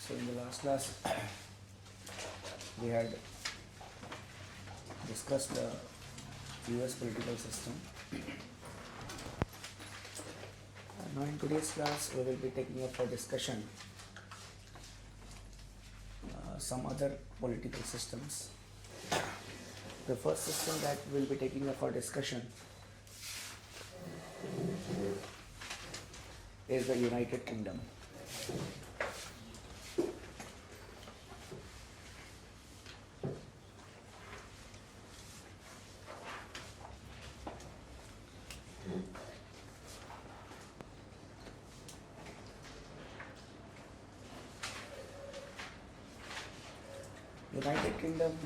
So in the last class we had discussed the US political system. Now in today's class we will be taking up for discussion some other political systems. The first system that we will be taking up for discussion is the United Kingdom. United Kingdom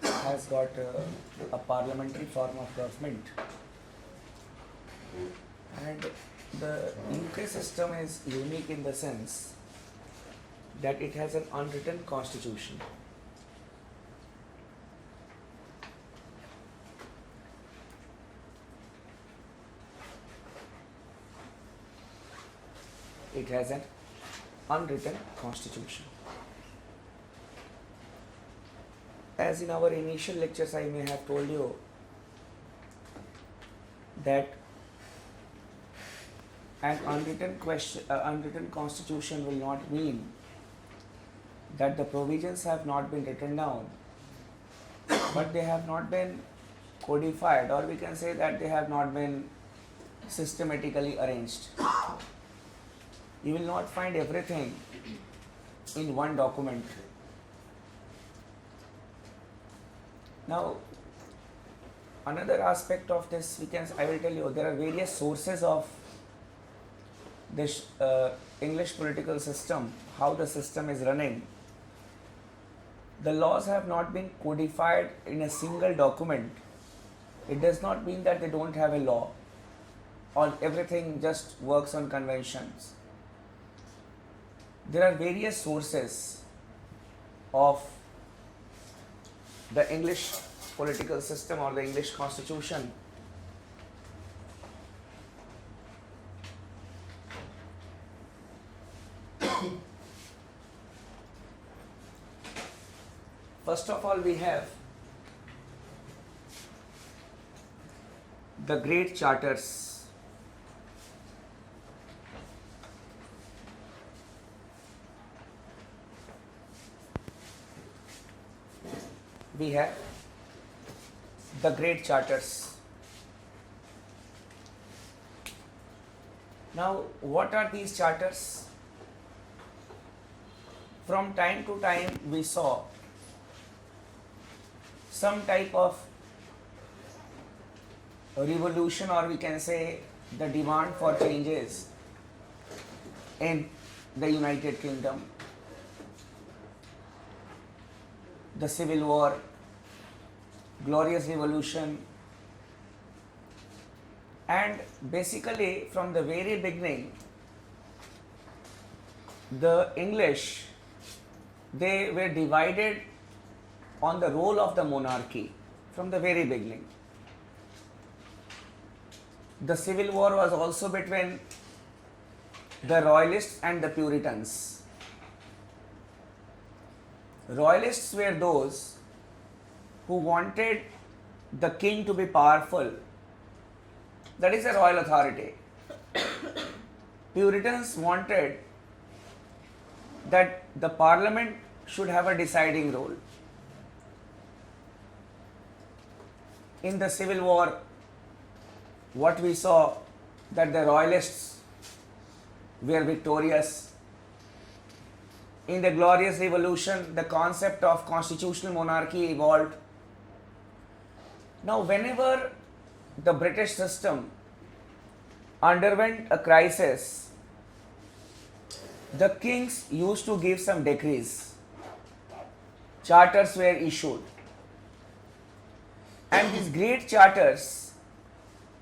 has got a parliamentary form of government, and the UK system is unique in the sense that it has an unwritten constitution. It has an unwritten constitution. As in our initial lectures, I may have told you that an unwritten constitution will not mean that the provisions have not been written down, but they have not been codified, or we can say that they have not been systematically arranged. You will not find everything in one document. Now, another aspect of this, I will tell you, there are various sources of this English political system, how the system is running. The laws have not been codified in a single document. It does not mean that they don't have a law or everything just works on conventions. There are various sources of the English political system or the English constitution. First of all, we have the great charters. We have the great charters. Now, what are these charters? From time to time, we saw some type of revolution, or we can say the demand for changes in the United Kingdom. The Civil War, Glorious Revolution, and basically from the very beginning, the English, they were divided on the role of the monarchy from the very beginning. The Civil War was also between the Royalists and the Puritans. Royalists were those who wanted the king to be powerful. That is a royal authority. Puritans wanted that the parliament should have a deciding role. In the Civil War, what we saw, that the Royalists were victorious. In the Glorious Revolution, the concept of constitutional monarchy evolved. Now, whenever the British system underwent a crisis, the kings used to give some decrees. Charters were issued. And these great charters,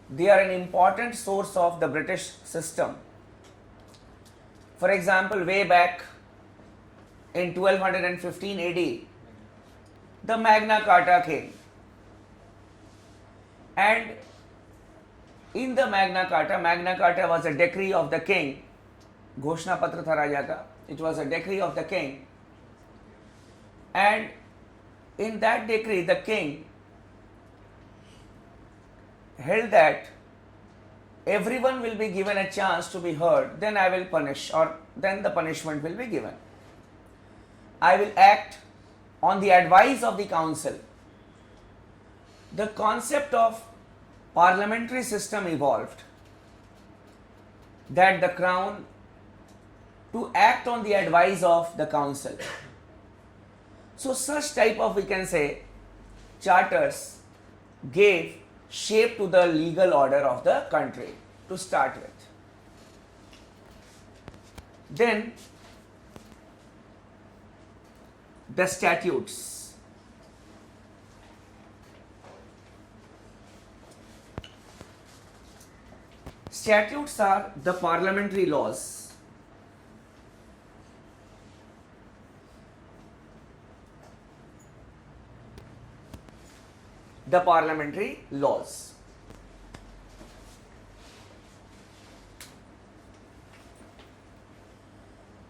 they are an important source of the British system. For example, way back in 1215 AD, the Magna Carta came. And in the Magna Carta was a decree of the king घोषणा पत्र था राजा का. It was a decree of the king, and in that decree the king held that everyone will be given a chance to be heard, then I will punish, or then the punishment will be given. I will act on the advice of the council. The concept of parliamentary system evolved, that the crown to act on the advice of the council. So such type of, we can say, charters gave shape to the legal order of the country to start with. Then the statutes. Statutes are the parliamentary laws. The parliamentary laws.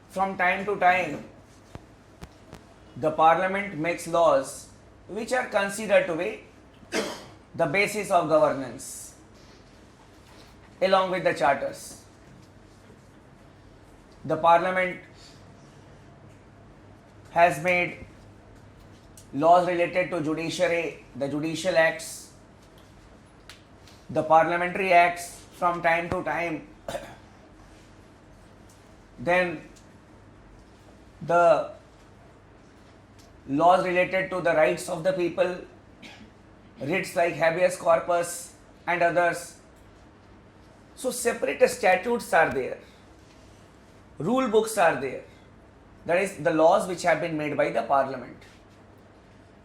From time to time, the parliament makes laws which are considered to be the basis of governance, along with the charters. The parliament has made laws related to judiciary, the judicial acts, the parliamentary acts from time to time. Then the laws related to the rights of the people, writs like habeas corpus and others. So separate statutes are there, rule books are there, that is the laws which have been made by the parliament,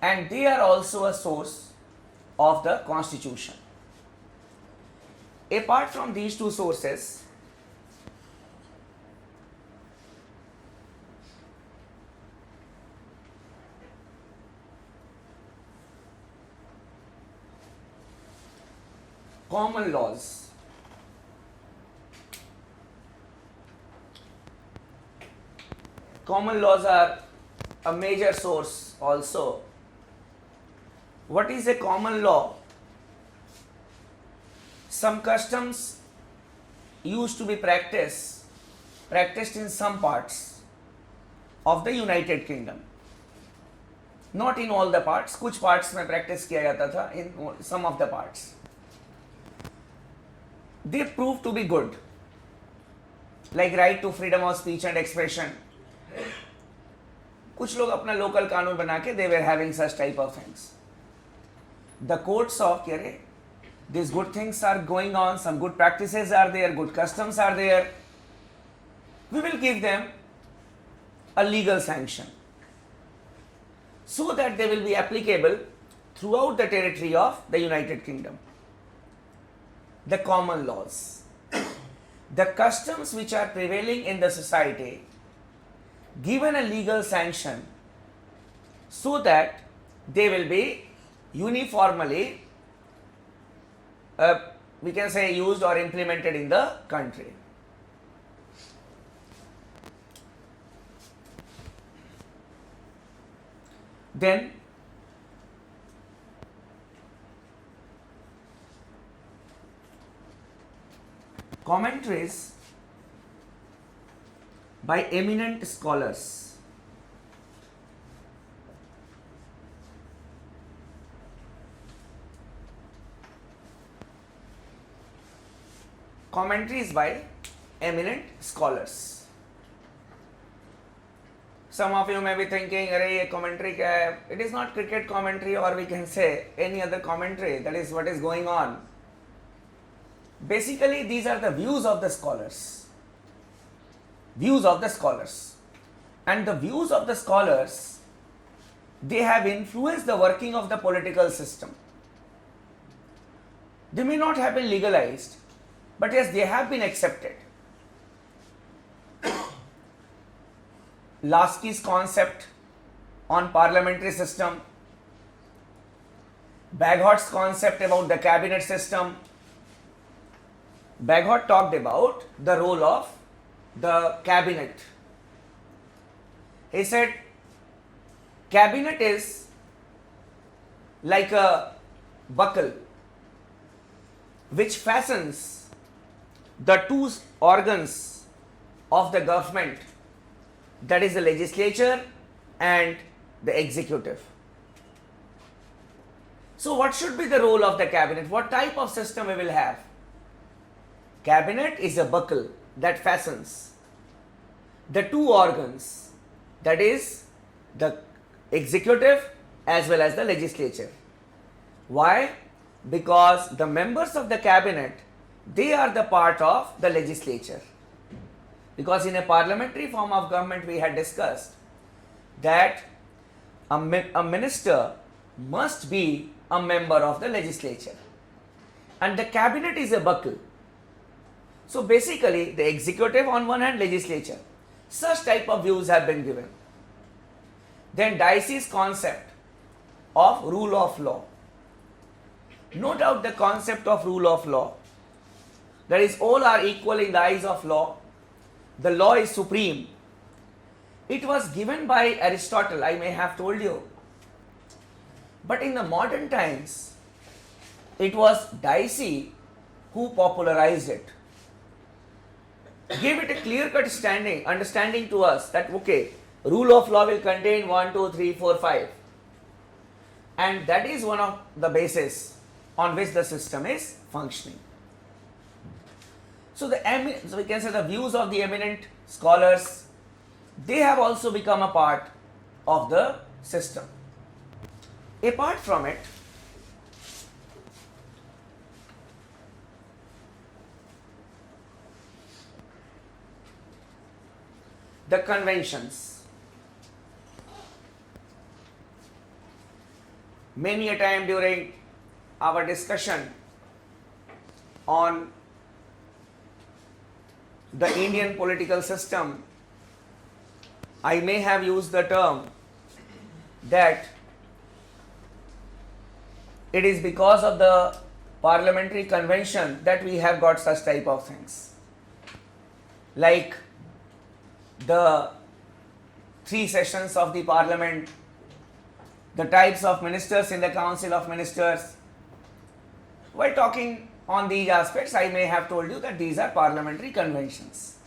and they are also a source of the constitution. Apart from these two sources, common laws. Common laws are a major source also. What is a common law? Some customs used to be practiced in some parts of the United Kingdom. Not in all the parts, कुछ parts में practice किया जाता था, in some of the parts. They proved to be good, like right to freedom of speech and expression. कुछ लोग अपना local कानून बना के they were having such type of things. The court saw कि these good things are going on, some good practices are there, good customs are there. We will give them a legal sanction so that they will be applicable throughout the territory of the United Kingdom. The common laws. The customs which are prevailing in the society given a legal sanction so that they will be uniformly we can say used or implemented in the country. Then commentaries by eminent scholars. Commentaries by eminent scholars. Some of you may be thinking, "Arey, ye commentary kya hai?" It is not cricket commentary, or we can say any other commentary. That is what is going on. Basically, these are the views of the scholars. Views of the scholars. And the views of the scholars, they have influenced the working of the political system. They may not have been legalized, but yes, they have been accepted. Lasky's concept on parliamentary system, Baghot's concept about the cabinet system. Baghot talked about the role of the cabinet. He said cabinet is like a buckle which fastens the two organs of the government, that is the legislature and the executive. So what should be the role of the cabinet? What type of system we will have? Cabinet is a buckle that fastens the two organs, that is the executive as well as the legislature. Why? Because the members of the cabinet, they are the part of the legislature. Because in a parliamentary form of government we had discussed that a minister must be a member of the legislature, and the cabinet is a buckle. So basically the executive on one hand, legislature, such type of views have been given. Then Dicey's concept of rule of law. No doubt the concept of rule of law, that is all are equal in the eyes of law, the law is supreme. It was given by Aristotle, I may have told you. But in the modern times, it was Dicey who popularized it. Gave it a clear-cut understanding to us that okay, rule of law will contain 1, 2, 3, 4, 5. And that is one of the bases on which the system is functioning. So we can say the views of the eminent scholars, they have also become a part of the system. Apart from it, the conventions. Many a time during our discussion on the Indian political system, I may have used the term that it is because of the parliamentary convention that we have got such type of things. Like the 3 sessions of the parliament, the types of ministers in the council of ministers. While talking on these aspects, I may have told you that these are parliamentary conventions.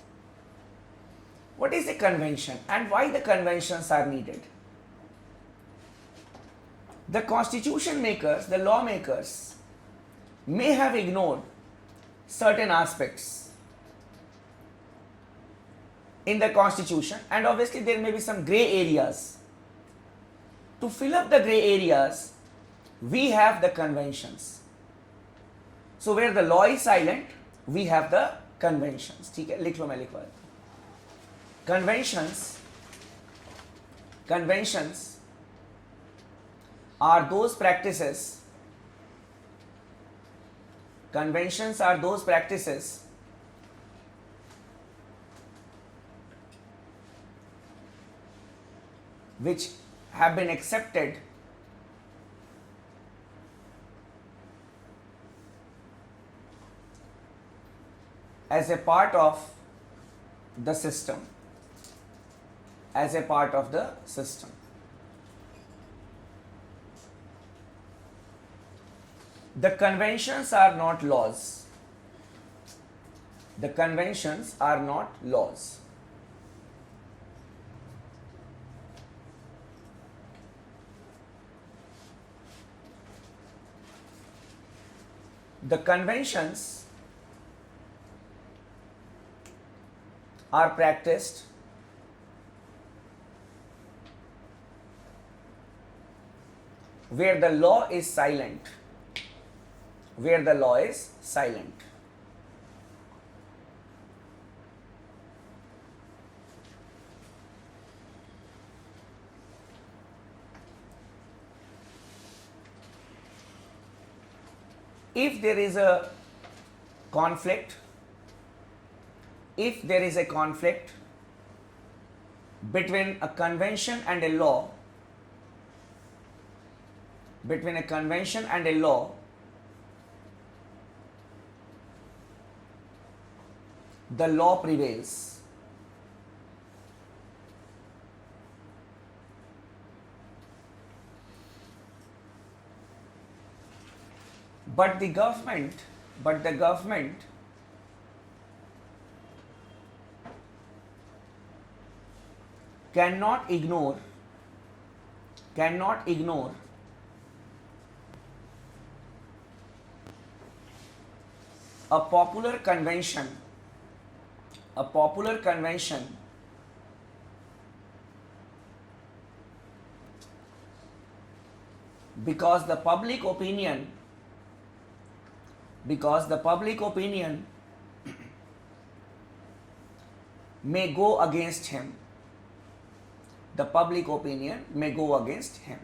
What is a convention and why the conventions are needed? The constitution makers, the lawmakers, may have ignored certain aspects in the constitution, and obviously there may be some grey areas. To fill up the grey areas, we have the conventions. So where the law is silent, we have the conventions. ठीक है, लिख लो, मैं लिखवा देता हूँ. Conventions are those practices. Conventions are those practices which have been accepted as a part of the system, as a part of the system. The conventions are not laws. The conventions are not laws. The conventions are practiced where the law is silent. Where the law is silent. If there is a conflict, between a convention and a law, the law prevails. but the government cannot ignore a popular convention because the public opinion may go against him. The public opinion may go against him.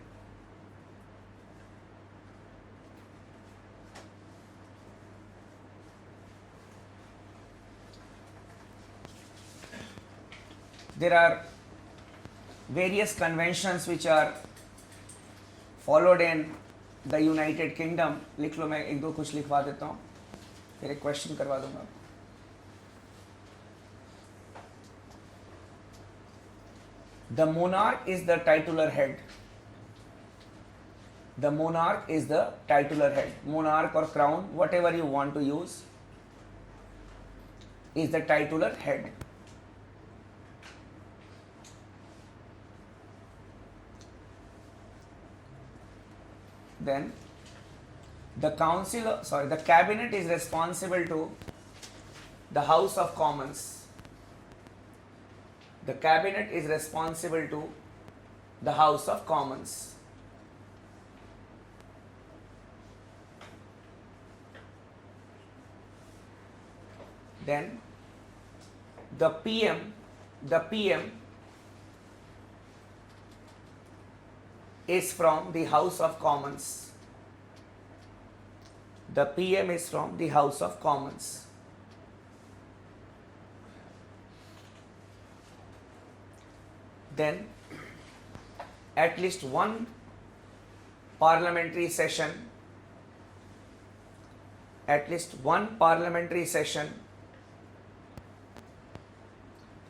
There are various conventions which are followed in the United Kingdom. लिख लो, मैं एक दो कुछ लिखवा देता हूँ, फिर एक क्वेश्चन करवा दूंगा. The monarch is the titular head. The monarch is the titular head. Monarch or crown, whatever you want to use, is the titular head. Then the cabinet is responsible to the House of Commons. The cabinet is responsible to the House of Commons. Then the PM is from the House of Commons. The PM is from the House of Commons. Then at least one parliamentary session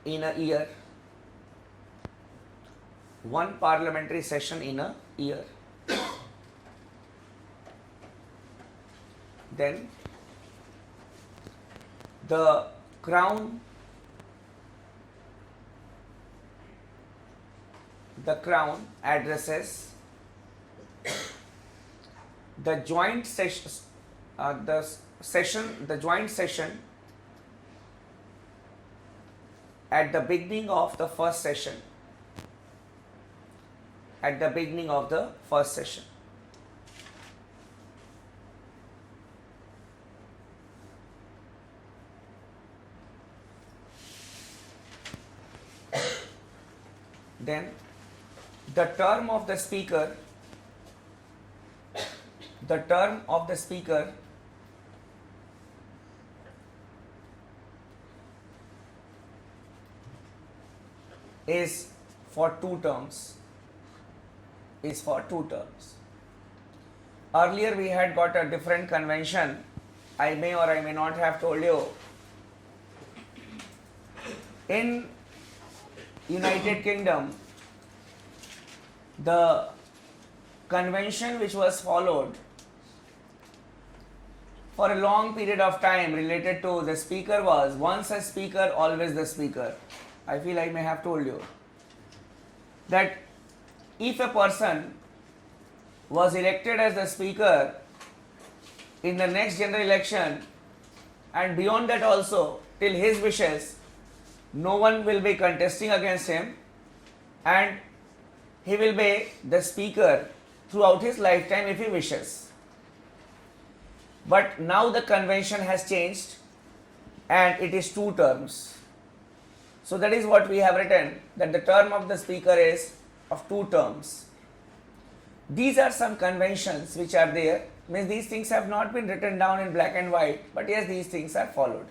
in a year. One parliamentary session in a year. Then the crown addresses the joint session at the beginning of the first session. Then the term of the speaker is for 2 terms. Earlier we had got a different convention. I may or I may not have told you. In United Kingdom, the convention which was followed for a long period of time related to the speaker was once a speaker, always the speaker. I feel I may have told you that if a person was elected as the speaker in the next general election and beyond that also till his wishes, no one will be contesting against him and he will be the speaker throughout his lifetime if he wishes. But now the convention has changed and it is 2 terms. So that is what we have written, that the term of the speaker is of 2 terms. These are some conventions which are there. Means these things have not been written down in black and white, but yes, these things are followed.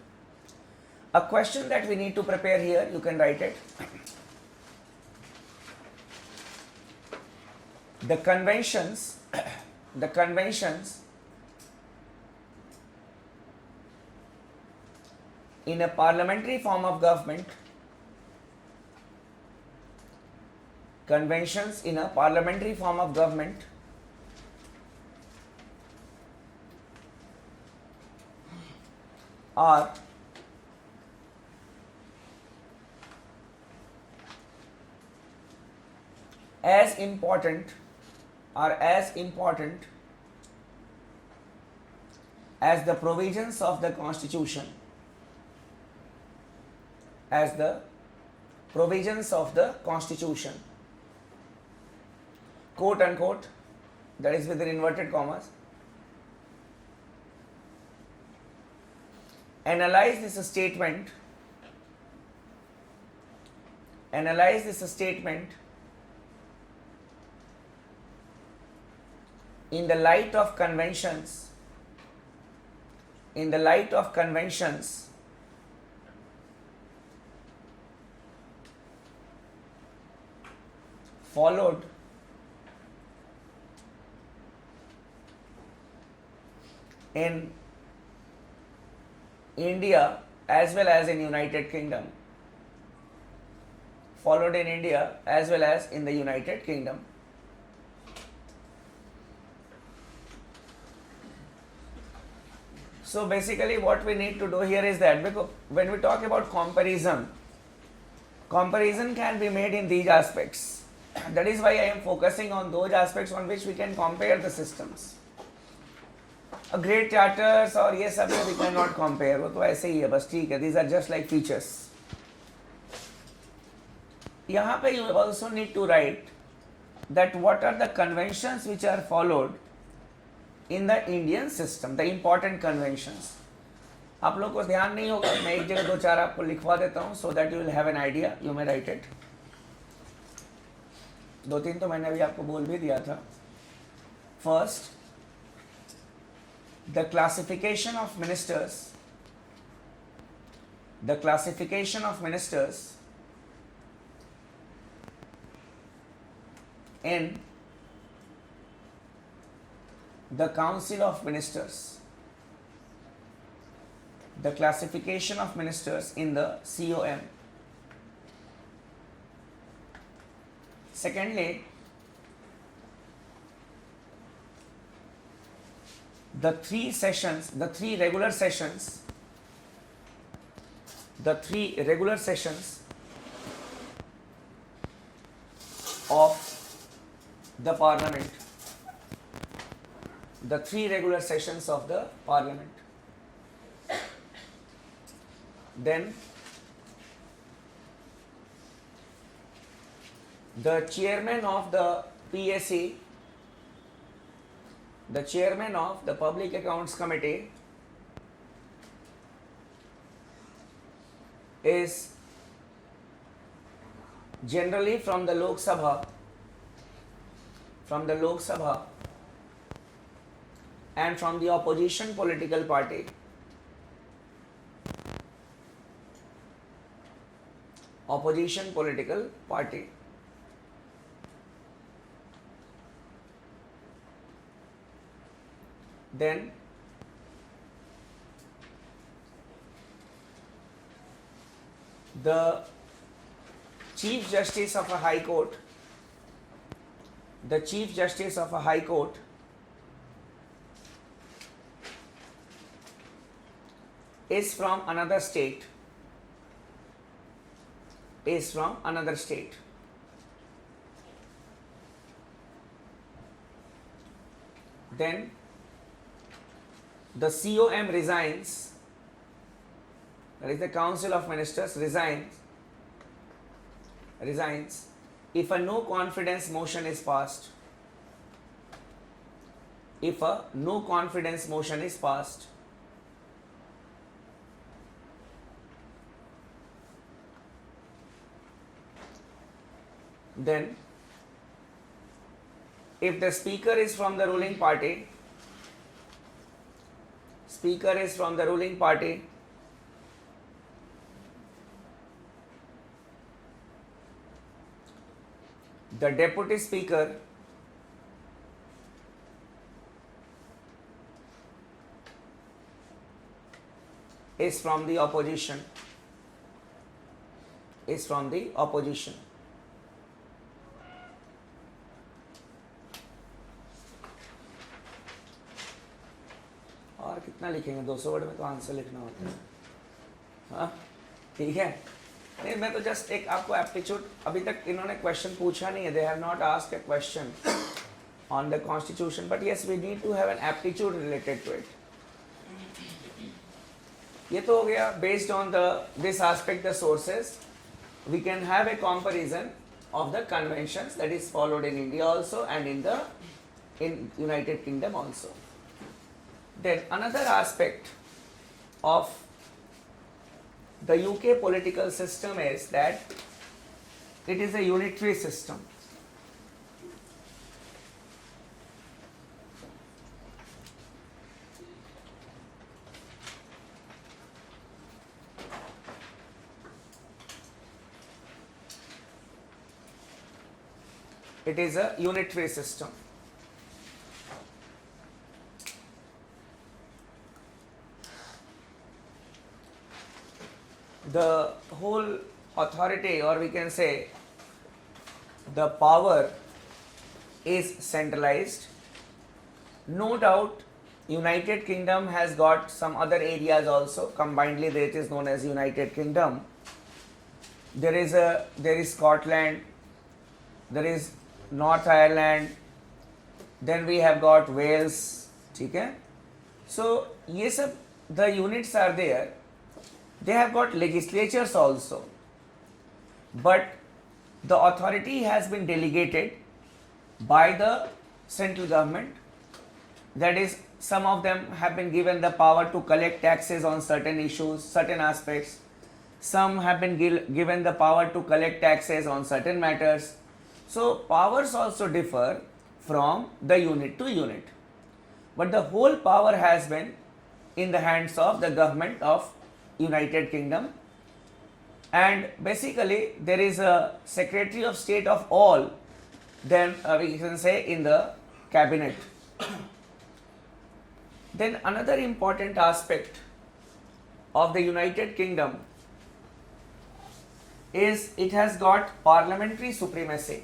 A question that we need to prepare here, you can write it. The conventions in a parliamentary form of government, are as important as the provisions of the Constitution, as the provisions of the Constitution, quote unquote, that is within inverted commas. Analyze this statement in the light of conventions followed in India as well as in United Kingdom, followed in India as well as in the United Kingdom. So basically what we need to do here is that, because when we talk about comparison can be made in these aspects. That is why I am focusing on those aspects on which we can compare the systems. A great charters और ये सब we cannot compare, वो तो ऐसे ही है बस, ठीक है, these are just like features. यहाँ पे you also need to write that what are the conventions which are followed in the Indian system, the important conventions. आप लोग को ध्यान नहीं होगा, मैं एक जगह दो चार आपको लिखवा देता हूँ so that you will have an idea, you may write it. दो तीन तो मैंने अभी आपको बोल भी दिया था. First, the classification of ministers in the Council of Ministers, the classification of ministers in the COM. Secondly, the three regular sessions of the Parliament. The three regular sessions of the Parliament. Then the chairman of the PSC, the chairman of the Public Accounts Committee, is generally from the Lok Sabha, and from the opposition political party. Then the Chief Justice of a High Court, is from another state. Then the COM resigns, that is the Council of Ministers resigns if a no confidence motion is passed. Then if the speaker is from the ruling party, the deputy speaker is from the opposition. और कितना लिखेंगे, 200 word में तो answer लिखना होता है. हाँ ठीक है, नहीं मैं तो जस्ट एक आपको एप्टीट्यूड, अभी तक इन्होंने क्वेश्चन पूछा नहीं है, they have not asked a question on the constitution, but yes we need to have an aptitude related to it. ये तो हो गया based on the this aspect the sources. We can have a comparison of the conventions that is followed in India also and in United Kingdom also. Then another aspect of the UK political system is that it is a unitary system. It is a unitary system. The whole authority, or we can say the power, is centralized. No doubt United Kingdom has got some other areas also. Combinedly it is known as United Kingdom. There is Scotland, there is North Ireland, then we have got Wales, ठीक है. So ये सब the units are there. They have got legislatures also, but the authority has been delegated by the central government. That is, some of them have been given the power to collect taxes on certain issues, certain aspects. Some have been given the power to collect taxes on certain matters. So powers also differ from the unit to unit, but the whole power has been in the hands of the government of United Kingdom, and basically there is a Secretary of State of all, then we can say in the cabinet. Then another important aspect of the United Kingdom is it has got parliamentary supremacy.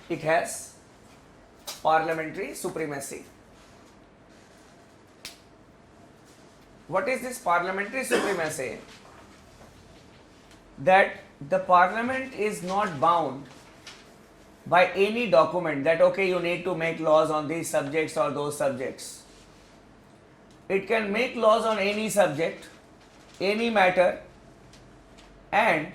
It has parliamentary supremacy. What is this parliamentary supremacy? That the parliament is not bound by any document that okay you need to make laws on these subjects or those subjects. It can make laws on any subject, any matter, and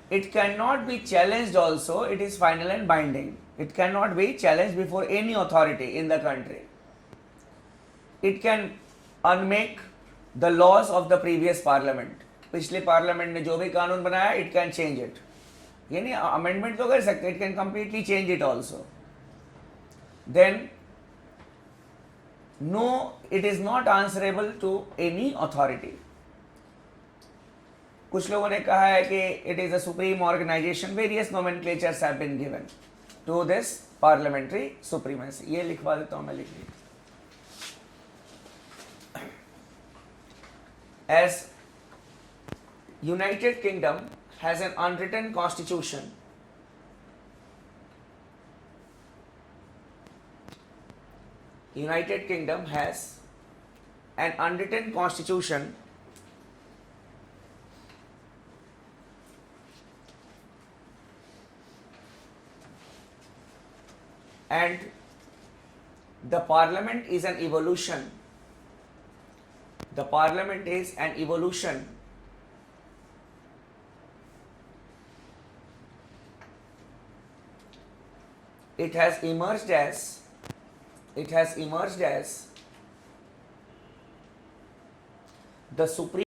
it cannot be challenged also. It is final and binding. It cannot be challenged before any authority in the country. It can unmake the laws of the previous parliament. पिछले parliament ने जो भी कानून बनाया, it can change it. ये नहीं amendment तो कर सकते, it can completely change it also. Then no, it is not answerable to any authority. कुछ लोगों ने कहा है कि it is a supreme organization. Various nomenclatures have been given to this parliamentary supremacy. ये लिखवा देता हूँ मैं, लिख लीजिए. As United Kingdom has an unwritten constitution, United Kingdom has an unwritten constitution and the parliament is an evolution. The parliament is an evolution it has emerged as the supreme